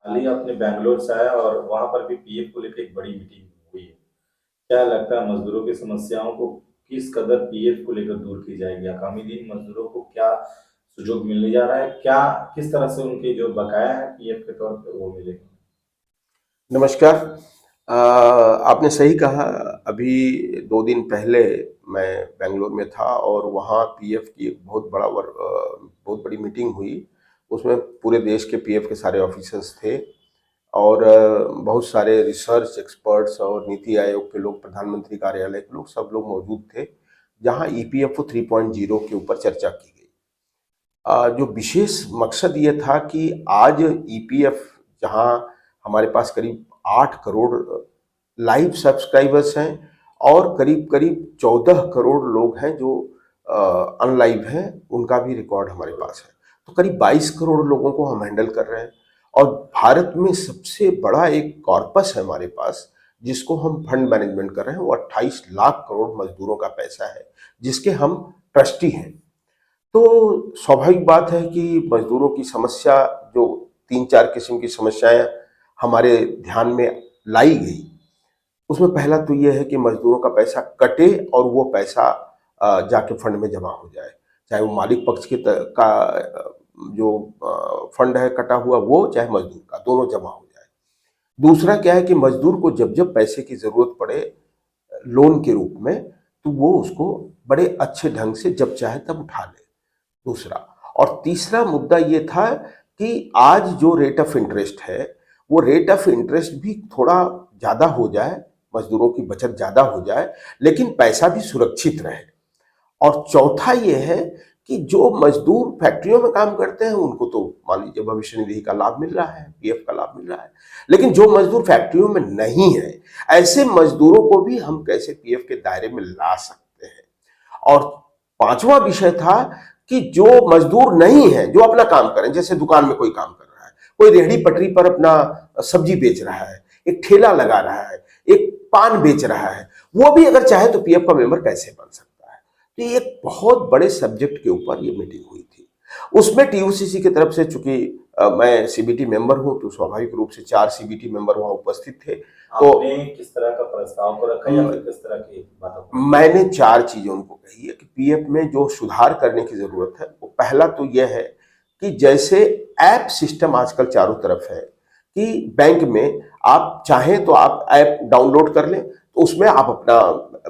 हाल ही अपने बैंगलोर से आया और वहां पर भी पीएफ को लेकर एक बड़ी मीटिंग हुई है। क्या लगता है मजदूरों की समस्याओं को किस कदर पीएफ को लेकर दूर की जाएगी? आगामी दिन मजदूरों को क्या सुजोग मिलने जा रहा है? क्या किस तरह से उनके जो बकाया है पीएफ के तौर पे वो मिलेगा? नमस्कार। आपने सही कहा। अभी 2 दिन पहले मैं बेंगलोर में था और वहाँ पीएफ की एक बहुत बड़ी मीटिंग हुई। उसमें पूरे देश के पीएफ के सारे ऑफिसर्स थे और बहुत सारे रिसर्च एक्सपर्ट्स और नीति आयोग के लोग, प्रधानमंत्री कार्यालय के लोग, सब लोग मौजूद थे, जहाँ ईपीएफओ 3.0 के ऊपर चर्चा की गई। जो विशेष मकसद ये था कि आज ईपीएफ, जहाँ हमारे पास करीब 8 करोड़ लाइव सब्सक्राइबर्स हैं और करीब करीब 14 करोड़ लोग हैं जो अनलाइव हैं, उनका भी रिकॉर्ड हमारे पास है। तो करीब 22 करोड़ लोगों को हम हैंडल कर रहे हैं और भारत में सबसे बड़ा एक कॉर्पस है हमारे पास, जिसको हम फंड मैनेजमेंट कर रहे हैं। वो 28 लाख करोड़ मजदूरों का पैसा है, जिसके हम ट्रस्टी हैं। तो स्वाभाविक बात है कि मजदूरों की समस्या, जो 3-4 किस्म की समस्याएं हमारे ध्यान में लाई गई, उसमें पहला तो ये है कि मजदूरों का पैसा कटे और वो पैसा जाके फंड में जमा हो जाए, चाहे वो मालिक पक्ष का जो फंड है कटा हुआ, वो चाहे मजदूर का, दोनों जमा हो जाए। दूसरा क्या है कि मजदूर को जब जब पैसे की जरूरत पड़े लोन के रूप में, तो वो उसको बड़े अच्छे ढंग से जब चाहे तब उठा ले। दूसरा और तीसरा मुद्दा ये था कि आज जो रेट ऑफ इंटरेस्ट है, वो रेट ऑफ इंटरेस्ट भी थोड़ा ज़्यादा हो जाए, मजदूरों की बचत ज़्यादा हो जाए, लेकिन पैसा भी सुरक्षित रहे। और चौथा ये है कि जो मजदूर फैक्ट्रियों में काम करते हैं, उनको तो मान लीजिए भविष्य निधि का लाभ मिल रहा है, पीएफ का लाभ मिल रहा है, लेकिन जो मजदूर फैक्ट्रियों में नहीं है, ऐसे मजदूरों को भी हम कैसे पीएफ के दायरे में ला सकते हैं। और पांचवा विषय था कि जो मजदूर नहीं है, जो अपना काम करें, जैसे दुकान में कोई काम कर रहा है, कोई रेहड़ी पटरी पर अपना सब्जी बेच रहा है, एक ठेला लगा रहा है, एक पान बेच रहा है, वो भी अगर चाहे तो पीएफ का मेंबर कैसे बन सकता है। तो ये एक बहुत बड़े सब्जेक्ट के ऊपर ये मीटिंग हुई थी। उसमें टीयूसीसी की तरफ से, चूंकि मैं सीबीटी मेंबर हूं, तो स्वाभाविक रूप से 4 सीबीटी मेंबर वहां उपस्थित थे। तो आपने किस तरह का प्रस्ताव को रखा या फिर किस तरह की बातों को? मैंने 4 चीजें उनको कही है कि पीएफ में जो सुधार करने की जरूरत है, वो पहला तो यह है कि जैसे ऐप सिस्टम आजकल चारों तरफ है कि बैंक में आप चाहें तो आप ऐप डाउनलोड कर लें, तो उसमें आप अपना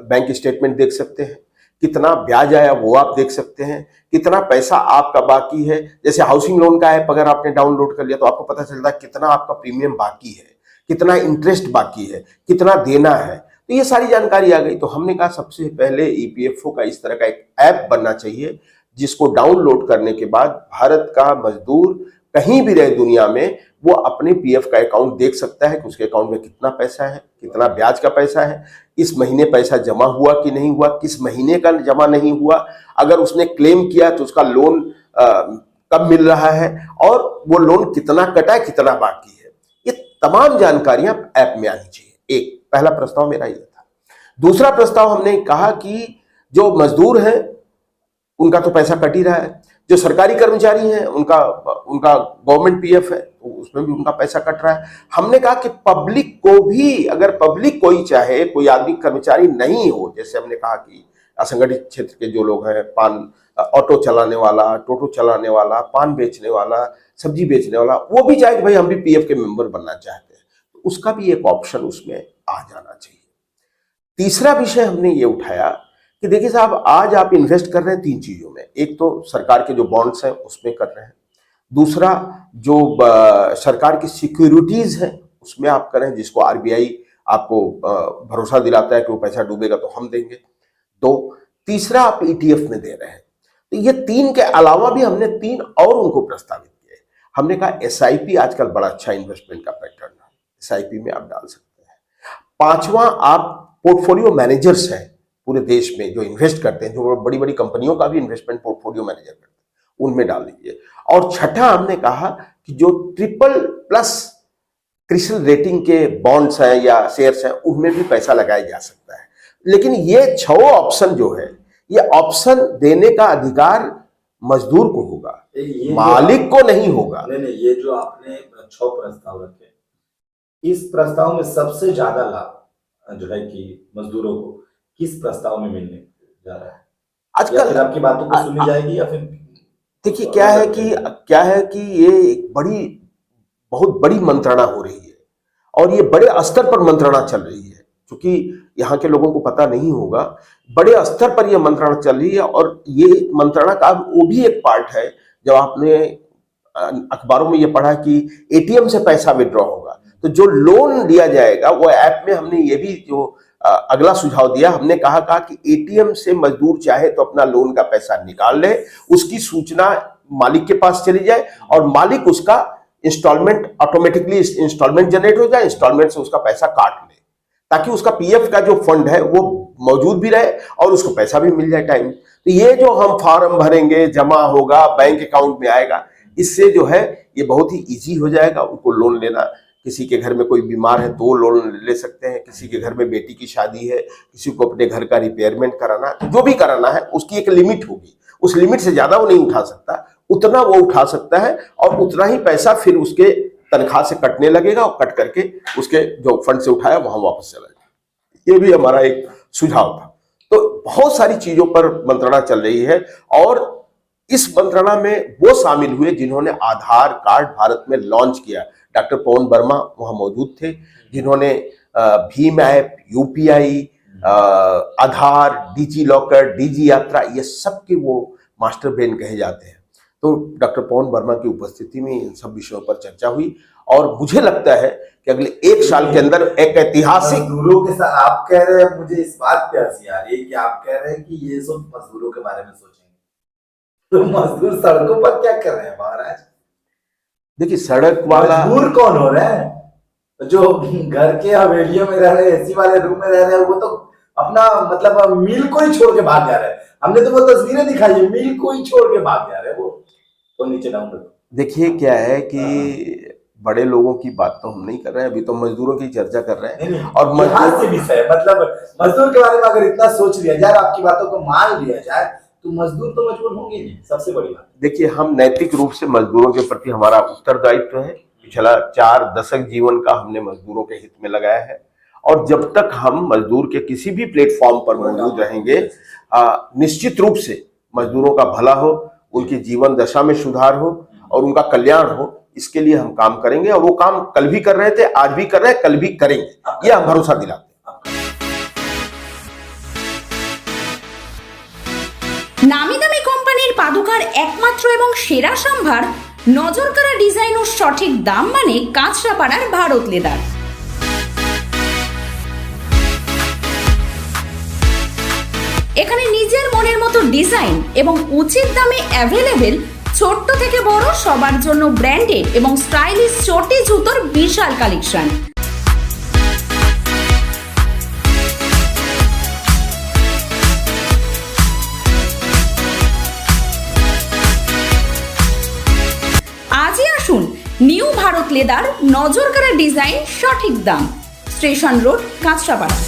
बैंक स्टेटमेंट देख सकते हैं, कितना ब्याज आया वो आप देख सकते हैं, कितना पैसा आपका बाकी है। जैसे हाउसिंग लोन का ऐप अगर आपने डाउनलोड कर लिया, तो आपको पता चलता है कितना आपका प्रीमियम बाकी है, कितना इंटरेस्ट बाकी है, कितना देना है। तो ये सारी जानकारी आ गई। तो हमने कहा सबसे पहले ईपीएफओ का इस तरह का एक ऐप बनना चाहिए, जिसको डाउनलोड करने के बाद भारत का मजदूर कहीं भी रहे दुनिया में, वो अपने पीएफ का अकाउंट देख सकता है कि उसके अकाउंट में कितना पैसा है, कितना ब्याज का पैसा है, इस महीने पैसा जमा हुआ कि नहीं हुआ, किस महीने का जमा नहीं हुआ, अगर उसने क्लेम किया तो उसका लोन कब मिल रहा है, और वो लोन कितना कटा है, कितना बाकी है। ये तमाम जानकारियां ऐप में आनी चाहिए। एक पहला प्रस्ताव मेरा ये था। दूसरा प्रस्ताव हमने कहा कि जो मजदूर हैं उनका तो पैसा कट ही रहा है, जो सरकारी कर्मचारी हैं उनका उनका गवर्नमेंट पीएफ है, तो उसमें भी उनका पैसा कट रहा है। हमने कहा कि पब्लिक को भी, अगर पब्लिक कोई चाहे, कोई आदमी कर्मचारी नहीं हो, जैसे हमने कहा कि असंगठित क्षेत्र के जो लोग हैं, पान ऑटो चलाने वाला, टोटो चलाने वाला, पान बेचने वाला, सब्जी बेचने वाला, वो भी चाहे कि भाई हम भी पीएफ के मेंबर बनना चाहते हैं, तो उसका भी एक ऑप्शन उसमें आ जाना चाहिए। तीसरा विषय हमने ये उठाया कि देखिए साहब, आज आप इन्वेस्ट कर रहे हैं 3 चीजों में। एक तो सरकार के जो बॉन्ड्स हैं उसमें कर रहे हैं, दूसरा जो सरकार की सिक्योरिटीज हैं उसमें आप करें, जिसको आरबीआई आपको भरोसा दिलाता है कि वो पैसा डूबेगा तो हम देंगे। दो, तीसरा आप ईटीएफ में दे रहे हैं। तो ये 3 के अलावा भी हमने 3 और उनको प्रस्तावित किए। हमने कहा एसआईपी आजकल बड़ा अच्छा इन्वेस्टमेंट का पैटर्न है, एसआईपी में आप डाल सकते हैं। पांचवा, आप पोर्टफोलियो मैनेजर्स हैं पूरे देश में जो इन्वेस्ट करते हैं, जो बड़ी बड़ी कंपनियों का भी इन्वेस्टमेंट पोर्टफोलियो मैनेजर करते हैं, उनमें डाल दीजिए। और छठा, हमने कहा कि जो ट्रिपल+ क्रिसिल रेटिंग के बॉन्ड्स हैं या शेयर्स हैं, उनमें भी पैसा लगाया जा सकता है। लेकिन ये 6 ऑप्शन जो है, ये ऑप्शन देने का अधिकार मजदूर को होगा, ये मालिक को नहीं होगा। नहीं, ये जो आपने 6 प्रस्ताव रखे, इस प्रस्ताव में सबसे ज्यादा लाभ जो है कि मजदूरों को किस प्रस्ताव में मिलने जा रहा है? या फिर आपकी बातों को सुनी जाएगी या फिर? देखिए क्या है कि ये एक बहुत बड़ी मंत्रणा हो रही है और ये बड़े स्तर पर मंत्रणा चल रही है, क्योंकि यहाँ के लोगों को पता नहीं होगा, बड़े स्तर पर यह मंत्रणा चल रही है। और ये मंत्रणा का वो भी एक पार्ट है, जब आपने अखबारों में ये पढ़ा कि एटीएम से पैसा विड्रॉ होगा, तो जो लोन लिया जाएगा वो ऐप में हमने ये भी जो अगला सुझाव दिया, हमने कहा कि एटीएम से मजदूर चाहे तो अपना लोन का पैसा निकाल ले, उसकी सूचना मालिक के पास चली जाए और मालिक उसका इंस्टॉलमेंट ऑटोमेटिकली इंस्टॉलमेंट जनरेट हो जाए, इंस्टॉलमेंट से उसका पैसा काट ले, ताकि उसका पीएफ का जो फंड है वो मौजूद भी रहे और उसको पैसा भी मिल जाए टाइम। तो ये जो हम फॉर्म भरेंगे, जमा होगा, बैंक अकाउंट में आएगा, इससे जो है ये बहुत ही इजी हो जाएगा उनको लोन लेना। किसी के घर में कोई बीमार है तो लोन ले सकते हैं, किसी के घर में बेटी की शादी है, किसी को अपने घर का रिपेयरमेंट कराना, तो जो भी कराना है उसकी एक लिमिट होगी, उस लिमिट से ज्यादा वो नहीं उठा सकता, उतना वो उठा सकता है और उतना ही पैसा फिर उसके तनख्वाह से कटने लगेगा और कट करके उसके जो फंड से उठाया वहां वापस चला जाएगा। ये भी हमारा एक सुझाव था। तो बहुत सारी चीजों पर मंत्रणा चल रही है और इस मंत्रणा में वो शामिल हुए जिन्होंने आधार कार्ड भारत में लॉन्च किया। डॉक्टर पवन वर्मा वहां मौजूद थे, जिन्होंने भीम ऐप, यूपीआई, आधार, डिजी लॉकर, डिजी यात्रा, ये सब के वो मास्टर ब्रेन कहे जाते हैं। तो डॉक्टर पवन वर्मा की उपस्थिति में इन सब विषयों पर चर्चा हुई और मुझे लगता है कि अगले 1 साल के अंदर एक ऐतिहासिक मजदूरों के साथ आप कह रहे हैं, मुझे इस बात पे हंसी आ रही है कि आप कह रहे हैं कि ये सब मजदूरों के बारे में सोचेंगे, तो मजदूर सड़कों पर क्या कर रहे हैं महाराज? देखिए सड़क वाला मजदूर कौन हो रहे हैं? जो घर के हवेलियों में रह रहे, एसी वाले रूम में रह रहे हैं, वो तो अपना मतलब मिल को ही छोड़ के भाग जा रहे हैं। हमने तो वो तस्वीरें दिखाई है, मिल को ही छोड़ के भाग जा रहे हैं वो तो नीचे डाउन। देखिए क्या है कि बड़े लोगों की बात तो हम नहीं कर रहे हैं, अभी तो मजदूरों की चर्चा कर रहे हैं। और मजदूर से विषय मतलब मजदूर के बारे में अगर इतना सोच लिया जाए, आपकी बातों को मान लिया जाए, तो मजदूर तो मजबूर होंगे नहीं, सबसे बड़ी बात। देखिए हम नैतिक रूप से मजदूरों के प्रति हमारा उत्तरदायित्व है। पिछला 4 दशक जीवन का हमने मजदूरों के हित में लगाया है और जब तक हम मजदूर के किसी भी प्लेटफॉर्म पर मौजूद रहेंगे, निश्चित रूप से मजदूरों का भला हो, उनकी जीवन दशा में सुधार हो और उनका कल्याण हो, इसके लिए हम काम करेंगे। और वो काम कल भी कर रहे थे, आज भी कर रहे हैं, कल भी करेंगे, ये हम भरोसा दिलाते हैं। নামি দামি কোম্পানির পাদুকার একমাত্র এবং সেরা সম্ভার, নজরকাড়া ডিজাইন ও সঠিক দাম মানে কাঁচরাপাড়ার ভারত লেদার। এখানে নিজের মনের মতো ডিজাইন এবং উচিত দামে অ্যাভেলেবেল ছোট্ট থেকে বড় সবার জন্য ব্র্যান্ডেড এবং স্টাইলিশ চটি জুতোর বিশাল কালেকশন। আজই আসুন নিউ ভারত লেদার, নজরকাড়া ডিজাইন, সঠিক দাম, স্টেশন রোড, কাঁচরাপাড়া।